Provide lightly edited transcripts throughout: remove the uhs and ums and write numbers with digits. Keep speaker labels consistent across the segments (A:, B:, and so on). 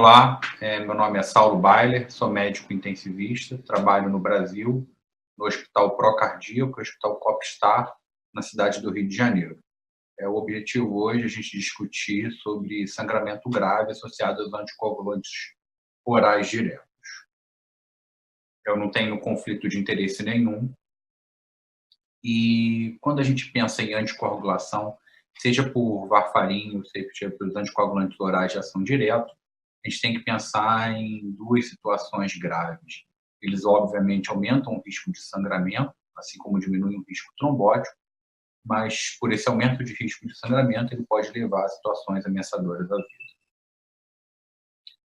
A: Olá, meu nome é Saulo Bailer, sou médico intensivista, trabalho no Brasil, no Hospital Procardíaco, Hospital Copstar, na cidade do Rio de Janeiro. O objetivo hoje é a gente discutir sobre sangramento grave associado aos anticoagulantes orais diretos. Eu não tenho conflito de interesse nenhum. E quando a gente pensa em anticoagulação, seja por varfarin ou seja pelos anticoagulantes orais de ação direta, a gente tem que pensar em duas situações graves. Eles, obviamente, aumentam o risco de sangramento, assim como diminuem o risco trombótico, mas por esse aumento de risco de sangramento, ele pode levar a situações ameaçadoras à vida.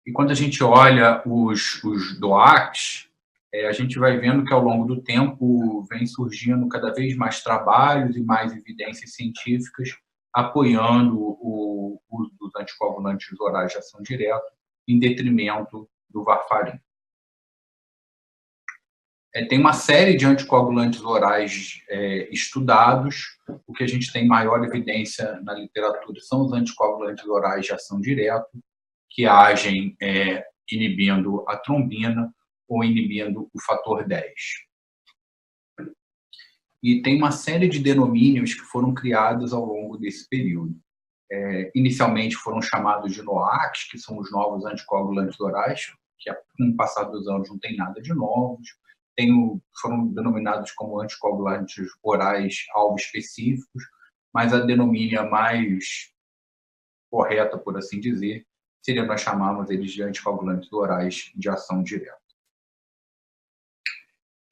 A: E quando a gente olha os DOACs, a gente vai vendo que ao longo do tempo vem surgindo cada vez mais trabalhos e mais evidências científicas apoiando o uso dos anticoagulantes orais de ação direta em detrimento do varfarin. Tem uma série de anticoagulantes orais estudados. O que a gente tem maior evidência na literatura são os anticoagulantes orais de ação direta, que agem inibindo a trombina ou inibindo o fator 10. E tem uma série de denomínios que foram criados ao longo desse período. Inicialmente foram chamados de NOACs, que são os novos anticoagulantes orais, que com o passar dos anos não tem nada de novos. Foram denominados como anticoagulantes orais alvo específicos, mas a denomínia mais correta, por assim dizer, seria nós chamarmos eles de anticoagulantes orais de ação direta.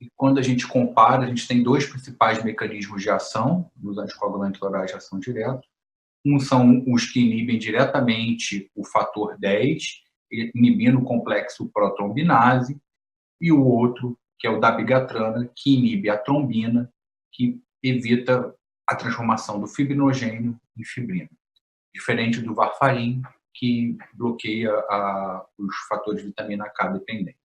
A: E quando a gente compara, a gente tem dois principais mecanismos de ação dos anticoagulantes orais de ação direta. Um são os que inibem diretamente o fator 10, inibindo o complexo protrombinase, e o outro, que é o dabigatrana, que inibe a trombina, que evita a transformação do fibrinogênio em fibrina. Diferente do varfarin, que bloqueia os fatores de vitamina K dependentes.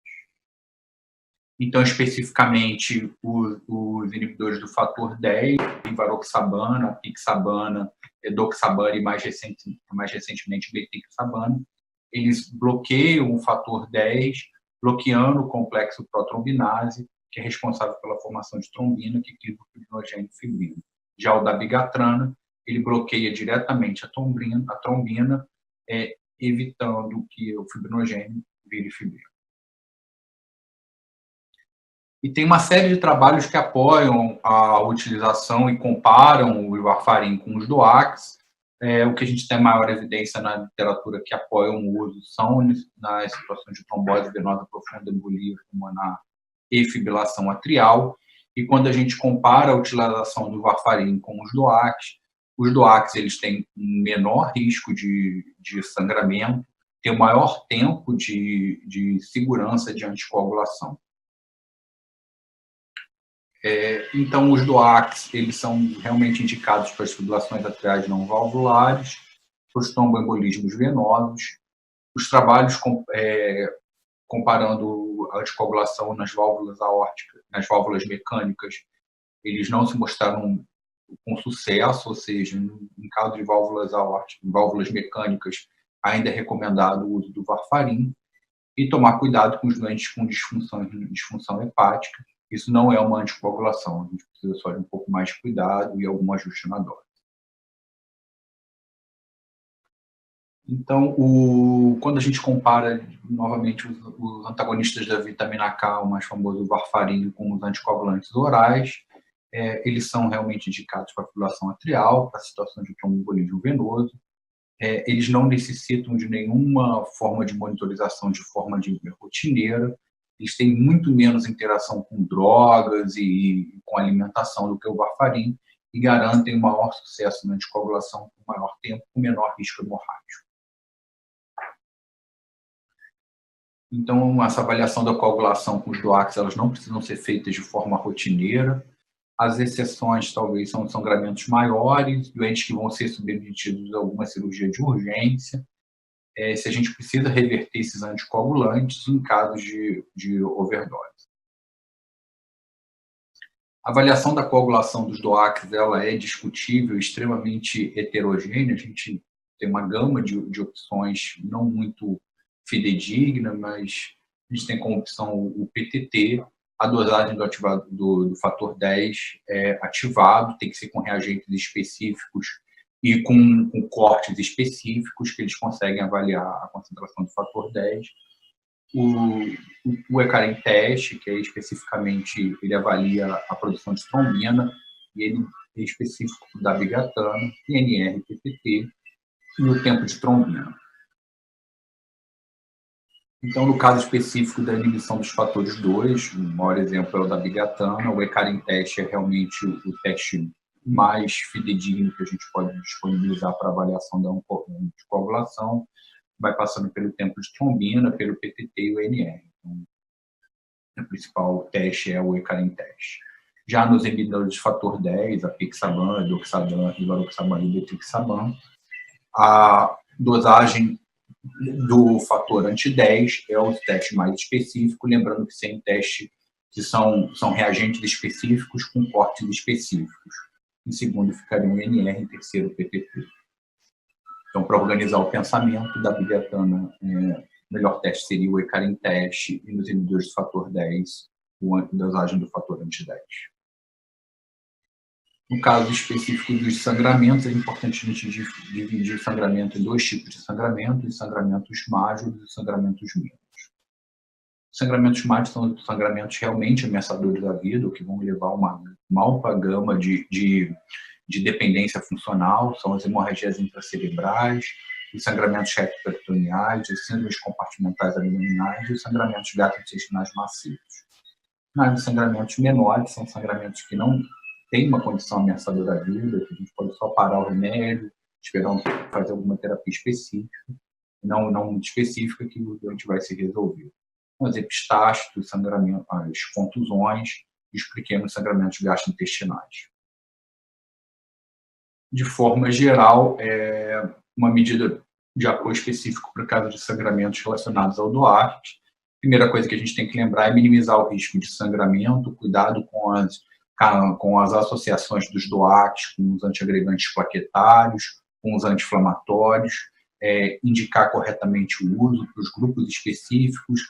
A: Então, especificamente, os inibidores do fator 10, varoxabana, apixabana, edoxabana e mais recentemente betrixabana, eles bloqueiam o fator 10, bloqueando o complexo protrombinase, que é responsável pela formação de trombina, que cria o fibrinogênio e fibrina. Já o dabigatrana, ele bloqueia diretamente a trombina, evitando que o fibrinogênio vire fibrina. E tem uma série de trabalhos que apoiam a utilização e comparam o varfarin com os DOACs. O que a gente tem maior evidência na literatura que apoiam o uso são nas situações de trombose venosa profunda, embolia pulmonar e fibrilação atrial. E quando a gente compara a utilização do varfarin com os DOACs eles têm um menor risco de sangramento, têm um maior tempo de segurança de anticoagulação. Então, os DOACs eles são realmente indicados para as fibrilações atriais não valvulares, para os tromboembolismos venosos. Os trabalhos comparando a anticoagulação nas válvulas aórticas, nas válvulas mecânicas, eles não se mostraram com sucesso, ou seja, em caso de válvulas aórticas, válvulas mecânicas, ainda é recomendado o uso do varfarin e tomar cuidado com os doentes com disfunção hepática. Isso não é uma anticoagulação, a gente precisa só de um pouco mais de cuidado e algum ajuste na dose. Então, quando a gente compara novamente os antagonistas da vitamina K, o mais famoso varfarin, com os anticoagulantes orais, eles são realmente indicados para fibrilação atrial, para situações de tromboembolismo venoso. Eles não necessitam de nenhuma forma de monitorização de forma rotineira. Eles têm muito menos interação com drogas e com alimentação do que o varfarin e garantem um maior sucesso na anticoagulação por maior tempo, com menor risco hemorrágico. Então, essa avaliação da coagulação com os DOACs, elas não precisam ser feitas de forma rotineira. As exceções, talvez, são sangramentos maiores, doentes que vão ser submetidos a alguma cirurgia de urgência, se a gente precisa reverter esses anticoagulantes em casos de overdose. A avaliação da coagulação dos DOACs ela é discutível, extremamente heterogênea. A gente tem uma gama de opções não muito fidedigna, mas a gente tem como opção o PTT. A dosagem do fator 10 é ativado, tem que ser com reagentes específicos e com cortes específicos que eles conseguem avaliar a concentração do fator 10. O ECAREM teste, que é especificamente, ele avalia a produção de trombina, e ele é específico da bigatana, INR, PPT, e o tempo de trombina. Então, no caso específico da inibição dos fatores 2, o maior exemplo é o da bigatana, o ECAREM teste é realmente o teste mais fidedigno que a gente pode disponibilizar para avaliação da anticoagulação, vai passando pelo tempo de trombina, pelo PTT e o NR. Então, o principal teste é o ECAREM teste. Já nos inibidores de fator 10, a Pixaban, Edoxaban, Rivaroxaban e Betrixaban, a dosagem do fator anti-10 é o teste mais específico, lembrando que sem teste que são reagentes específicos com cortes específicos. Em segundo ficaria o NR, em terceiro o PTT. Então, para organizar o pensamento da bigatana, o melhor teste seria o ECAREM teste e nos inibidores do fator 10, a dosagem do fator anti-10. No caso específico dos sangramentos, é importante a gente dividir o sangramento em dois tipos de sangramento, os sangramentos mágios e os sangramentos mínimos. Os sangramentos mágios são os sangramentos realmente ameaçadores da vida, o que vão levar a uma ampla gama de dependência funcional, são as hemorragias intracerebrais, os sangramentos retroperitoneais, os síndromes compartimentais abdominais e os sangramentos gastrointestinais massivos. Mas os sangramentos menores são sangramentos que não têm uma condição ameaçadora da vida, que a gente pode só parar o remédio, esperar fazer alguma terapia específica, não muito específica, que o doente vai se resolver. As epistaxes, os sangramentos, as contusões e os pequenos sangramentos gastrointestinais. De forma geral, uma medida de apoio específico para o caso de sangramentos relacionados ao DOAC. A primeira coisa que a gente tem que lembrar é minimizar o risco de sangramento, cuidado com as associações dos DOACs, com os antiagregantes plaquetários, com os anti-inflamatórios, indicar corretamente o uso para os grupos específicos,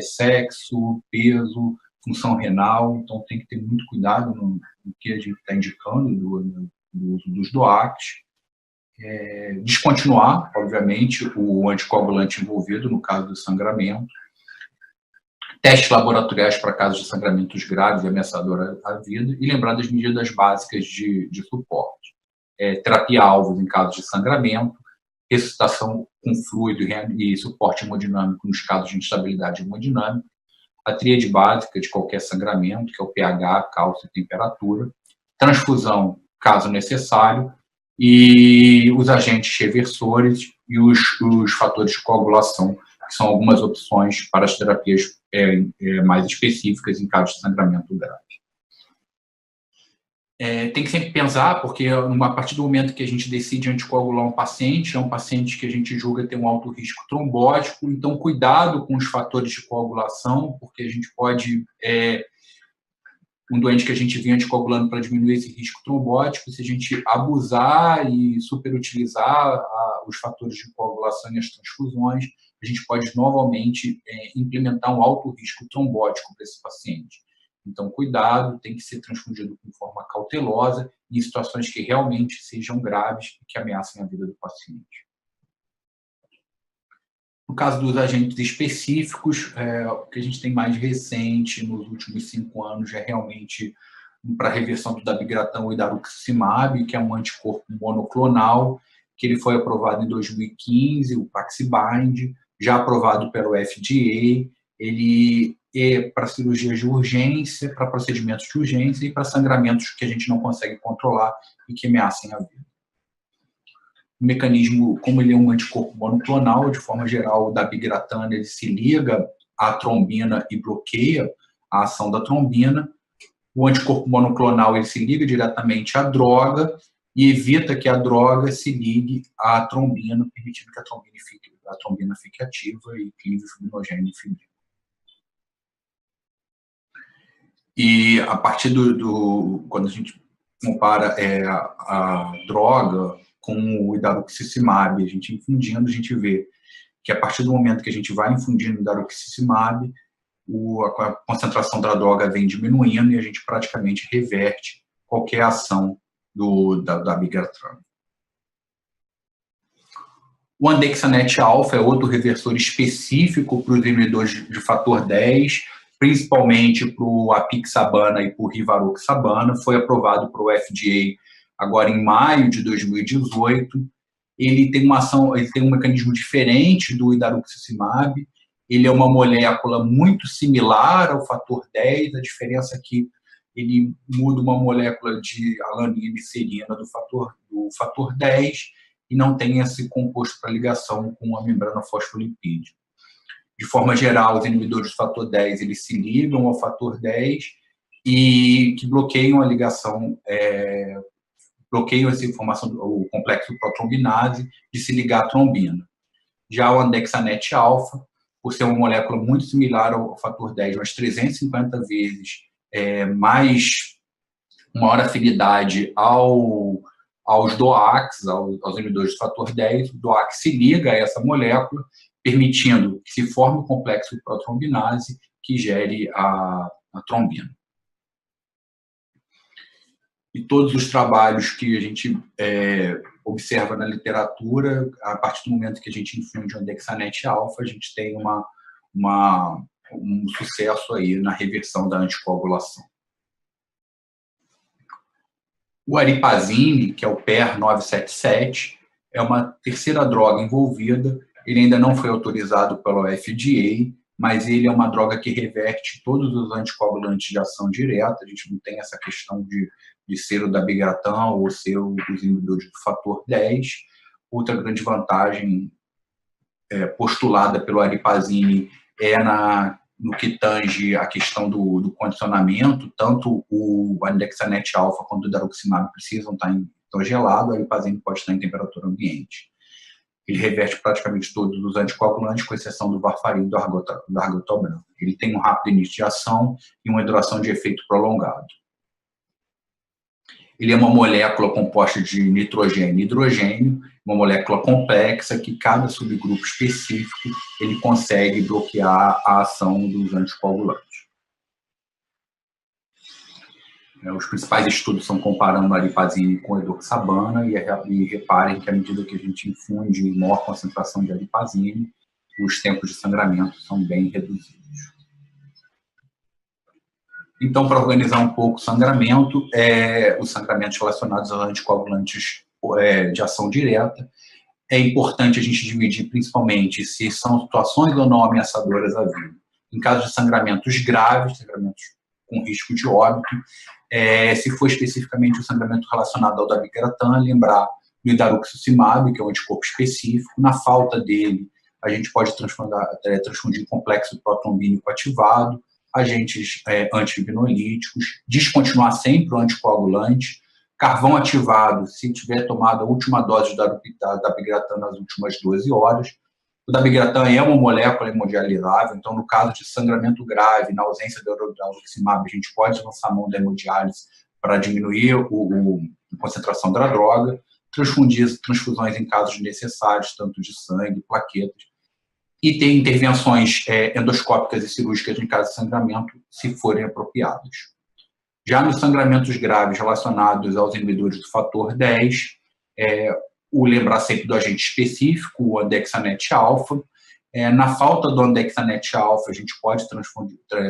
A: sexo, peso, função renal. Então, tem que ter muito cuidado no que a gente está indicando do uso dos DOACs. Descontinuar, obviamente, o anticoagulante envolvido no caso do sangramento. Testes laboratoriais para casos de sangramentos graves e ameaçadores à vida. E lembrar das medidas básicas de suporte. Terapia-alvos em casos de sangramento, ressuscitação com fluido e suporte hemodinâmico nos casos de instabilidade hemodinâmica, a tríade básica de qualquer sangramento, que é o pH, cálcio e temperatura, transfusão, caso necessário, e os agentes reversores e os fatores de coagulação, que são algumas opções para as terapias mais específicas em casos de sangramento grave. Tem que sempre pensar, porque a partir do momento que a gente decide anticoagular um paciente, é um paciente que a gente julga ter um alto risco trombótico, então cuidado com os fatores de coagulação, porque a gente pode, um doente que a gente vinha anticoagulando para diminuir esse risco trombótico, se a gente abusar e superutilizar os fatores de coagulação e as transfusões, a gente pode novamente implementar um alto risco trombótico para esse paciente. Então, cuidado, tem que ser transfundido de forma cautelosa em situações que realmente sejam graves e que ameacem a vida do paciente. No caso dos agentes específicos, o que a gente tem mais recente nos últimos 5 anos é realmente para a reversão do dabigatran, o idaruximab, que é um anticorpo monoclonal, que ele foi aprovado em 2015, o Paxlovid, já aprovado pelo FDA. Ele para cirurgias de urgência, para procedimentos de urgência e para sangramentos que a gente não consegue controlar e que ameacem a vida. O mecanismo, como ele é um anticorpo monoclonal, de forma geral, o dabigatran, ele se liga à trombina e bloqueia a ação da trombina. O anticorpo monoclonal, ele se liga diretamente à droga e evita que a droga se ligue à trombina, permitindo que a trombina fique ativa e clive o fibrinogênio e fibrina. E a partir quando a gente compara a droga com o idaruximab, a gente infundindo, a gente vê que a partir do momento que a gente vai infundindo daruxicimab, a concentração da droga vem diminuindo e a gente praticamente reverte qualquer ação da dabigatran. O andexanet alfa é outro reversor específico para os inibidores de fator 10, principalmente para o apixabana e para o rivaroxabana. Foi aprovado para o FDA agora em maio de 2018. Ele tem uma ação, ele tem um mecanismo diferente do idaruxicimab. Ele é uma molécula muito similar ao fator 10, a diferença é que ele muda uma molécula de alanina e serina do fator 10 e não tem esse composto para ligação com a membrana fosfolipídio. De forma geral, os inibidores do fator 10 eles se ligam ao fator 10 e que bloqueiam a ligação, bloqueiam essa informação, o complexo protrombinase de se ligar à trombina. Já o andexanet alfa, por ser uma molécula muito similar ao fator 10, mas 350 vezes mais maior afinidade aos DOACs, aos inibidores do fator 10, o DOAC se liga a essa molécula, permitindo que se forme o complexo de protrombinase que gere a trombina. E todos os trabalhos que a gente observa na literatura, a partir do momento que a gente infunde o andexanet alfa, a gente tem um sucesso aí na reversão da anticoagulação. O aripazine, que é o PER-977, é uma terceira droga envolvida. Ele ainda não foi autorizado pelo FDA, mas ele é uma droga que reverte todos os anticoagulantes de ação direta. A gente não tem essa questão de ser o dabigatran ou ser os inibidores do fator 10. Outra grande vantagem postulada pelo aripazine é no que tange a questão do condicionamento. Tanto o andexanet alfa quanto o daruximab precisam estar gelados, o aripazine pode estar em temperatura ambiente. Ele reverte praticamente todos os anticoagulantes, com exceção do varfarin e do argotobran. Ele tem um rápido início de ação e uma duração de efeito prolongado. Ele é uma molécula composta de nitrogênio e hidrogênio, uma molécula complexa que cada subgrupo específico ele consegue bloquear a ação dos anticoagulantes. Os principais estudos são comparando a aripazine com a edoxabana e reparem que à medida que a gente infunde maior concentração de aripazine, os tempos de sangramento são bem reduzidos. Então, para organizar um pouco o sangramento, os sangramentos relacionados aos anticoagulantes de ação direta, é importante a gente dividir principalmente se são situações ou não ameaçadoras à vida. Em caso de sangramentos graves, sangramentos com risco de óbito, se for especificamente o sangramento relacionado ao dabigatran, lembrar do idaruxicimab, que é um anticorpo específico. Na falta dele, a gente pode transfundir complexo protrombínico ativado, agentes antivinolíticos, descontinuar sempre o anticoagulante, carvão ativado, se tiver tomado a última dose de dabigatran nas últimas 12 horas. O dabigatran é uma molécula hemodialisável, então, no caso de sangramento grave, na ausência do daruximab, a gente pode lançar mão da hemodiálise para diminuir a concentração da droga, transfusões em casos necessários, tanto de sangue, plaquetas, e ter intervenções endoscópicas e cirúrgicas em caso de sangramento, se forem apropriadas. Já nos sangramentos graves relacionados aos inibidores do fator 10, lembrar sempre do agente específico, o andexanet alfa. Na falta do andexanet alfa, a gente pode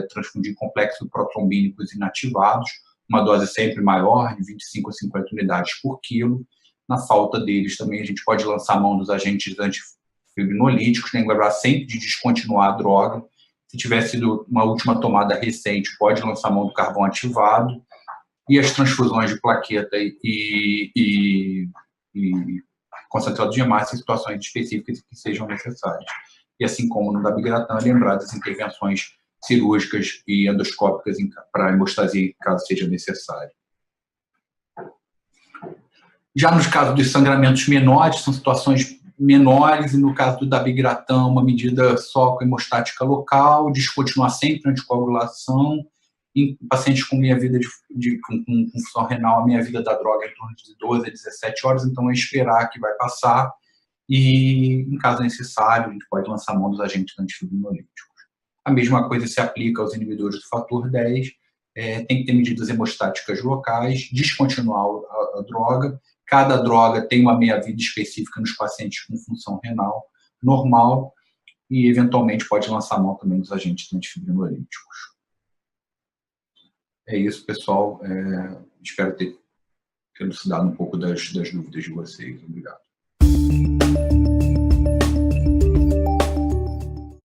A: transfundir complexos protrombínicos inativados, uma dose sempre maior, de 25 a 50 unidades por quilo. Na falta deles, também a gente pode lançar a mão dos agentes antifibrinolíticos, lembrar sempre de descontinuar a droga. Se tiver sido uma última tomada recente, pode lançar a mão do carvão ativado. E as transfusões de plaqueta e concentrados de hemácia em situações específicas que sejam necessárias. E assim como no dabigatran, lembrar das intervenções cirúrgicas e endoscópicas para hemostasia, caso seja necessário. Já nos casos dos sangramentos menores, são situações menores, e no caso do dabigatran, uma medida só com hemostática local, descontinuar sempre a anticoagulação. Em pacientes com meia-vida com função renal, a meia-vida da droga é em torno de 12 a 17 horas, então é esperar que vai passar e, em caso necessário, a gente pode lançar mão dos agentes antifibrinolíticos. A mesma coisa se aplica aos inibidores do fator 10, tem que ter medidas hemostáticas locais, descontinuar a droga. Cada droga tem uma meia-vida específica nos pacientes com função renal normal e, eventualmente, pode lançar mão também dos agentes antifibrinolíticos. É isso, pessoal. Espero ter elucidado um pouco das dúvidas de vocês. Obrigado.